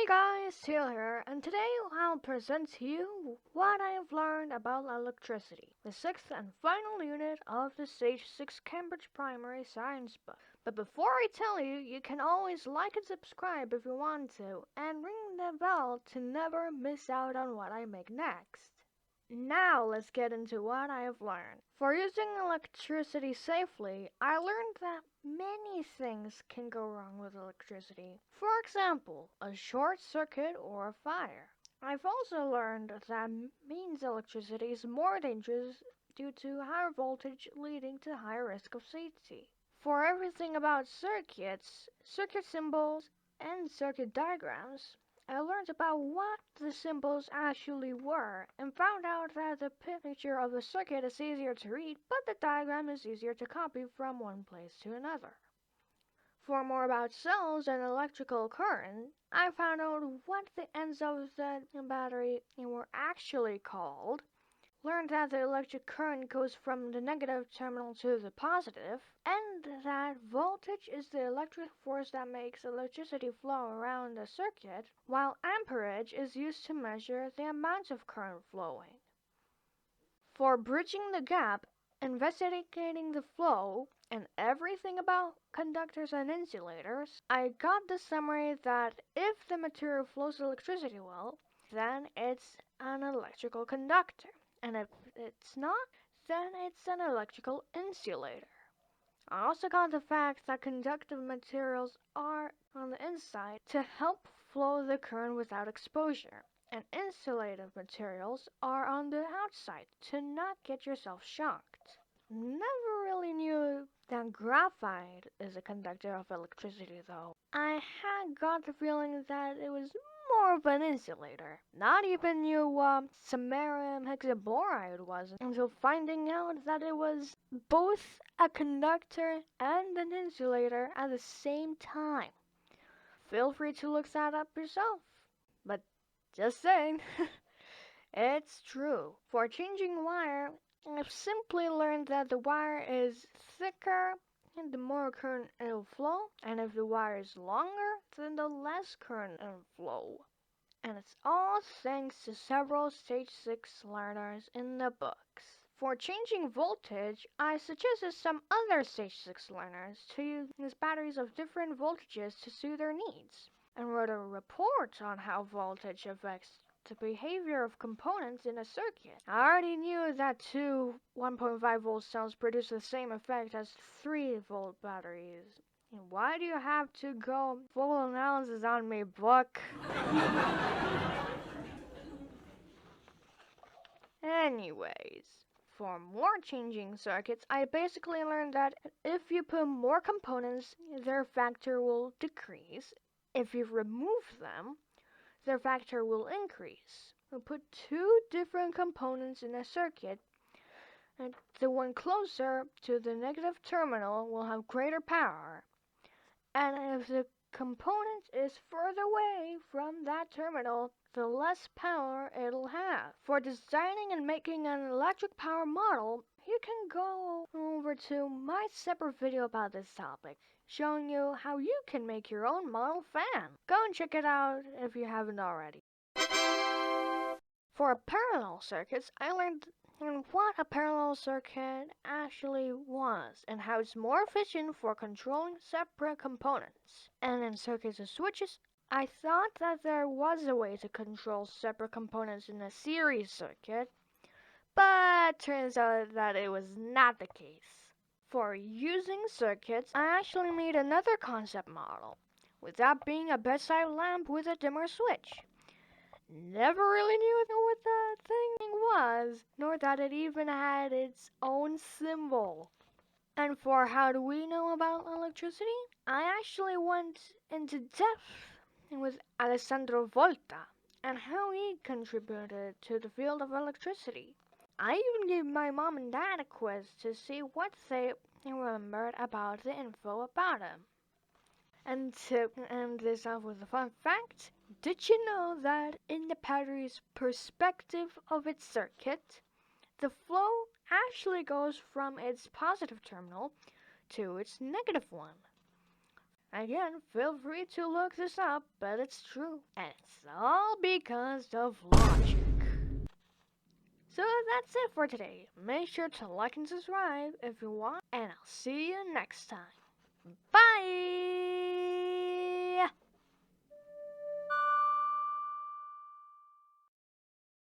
Hey guys, Teal here, and today I'll present to you what I have learned about electricity, the sixth and final unit of the Stage 6 Cambridge Primary Science book. But before I tell you, you can always like and subscribe if you want to, and ring the bell to never miss out on what I make next. Now let's get into what I have learned. For using electricity safely, I learned that many things can go wrong with electricity. For example, a short circuit or a fire. I've also learned that means electricity is more dangerous due to higher voltage leading to higher risk of safety. For everything about circuits, circuit symbols, and circuit diagrams, I learned about what the symbols actually were and found out that the picture of the circuit is easier to read, but the diagram is easier to copy from one place to another. For more about cells and electrical current, I found out what the ends of the battery were actually called, learned that the electric current goes from the negative terminal to the positive, and that voltage is the electric force that makes electricity flow around a circuit, while amperage is used to measure the amount of current flowing. For bridging the gap, investigating the flow, and everything about conductors and insulators, I got the summary that if the material flows electricity well, then it's an electrical conductor. And if it's not, then it's an electrical insulator. I also got the fact that conductive materials are on the inside to help flow the current without exposure, and insulative materials are on the outside to not get yourself shocked. Never really knew that graphite is a conductor of electricity though. I had got the feeling that it was more of an insulator. Not even knew what samarium hexaboride was until finding out that it was both a conductor and an insulator at the same time. Feel free to look that up yourself. But just saying, it's true. For changing wire, I've simply learned that the wire is thicker and the more current it'll flow, and if the wire is longer, then the less current it'll flow. And it's all thanks to several Stage 6 learners in the books. For changing voltage, I suggested some other Stage 6 learners to use batteries of different voltages to suit their needs, and wrote a report on how voltage affects the behavior of components in a circuit. I already knew that two 1.5 volt cells produce the same effect as 3 volt batteries. Why do you have to go full analysis on me, book? Anyways, for more changing circuits, I basically learned that if you put more components, their factor will decrease. If you remove them, their factor will increase. We'll put two different components in a circuit, and the one closer to the negative terminal will have greater power. And if the component is further away from that terminal, the less power it'll have. For designing and making an electric power model, you can go over to my separate video about this topic, showing you how you can make your own model fan. Go and check it out if you haven't already. For parallel circuits, I learned what a parallel circuit actually was and how it's more efficient for controlling separate components. And in circuits and switches, I thought that there was a way to control separate components in a series circuit, but turns out that it was not the case. For using circuits, I actually made another concept model, with that being a bedside lamp with a dimmer switch. Never really knew what that thing was, nor that it even had its own symbol. And for how do we know about electricity, I actually went into depth with Alessandro Volta and how he contributed to the field of electricity. I even gave my mom and dad a quiz to see what they remembered about the info about him. And to end this off with a fun fact, did you know that in the battery's perspective of its circuit, the flow actually goes from its positive terminal to its negative one? Again, feel free to look this up, but it's true. And it's all because of logic. So that's it for today. Make sure to like and subscribe if you want, and I'll see you next time.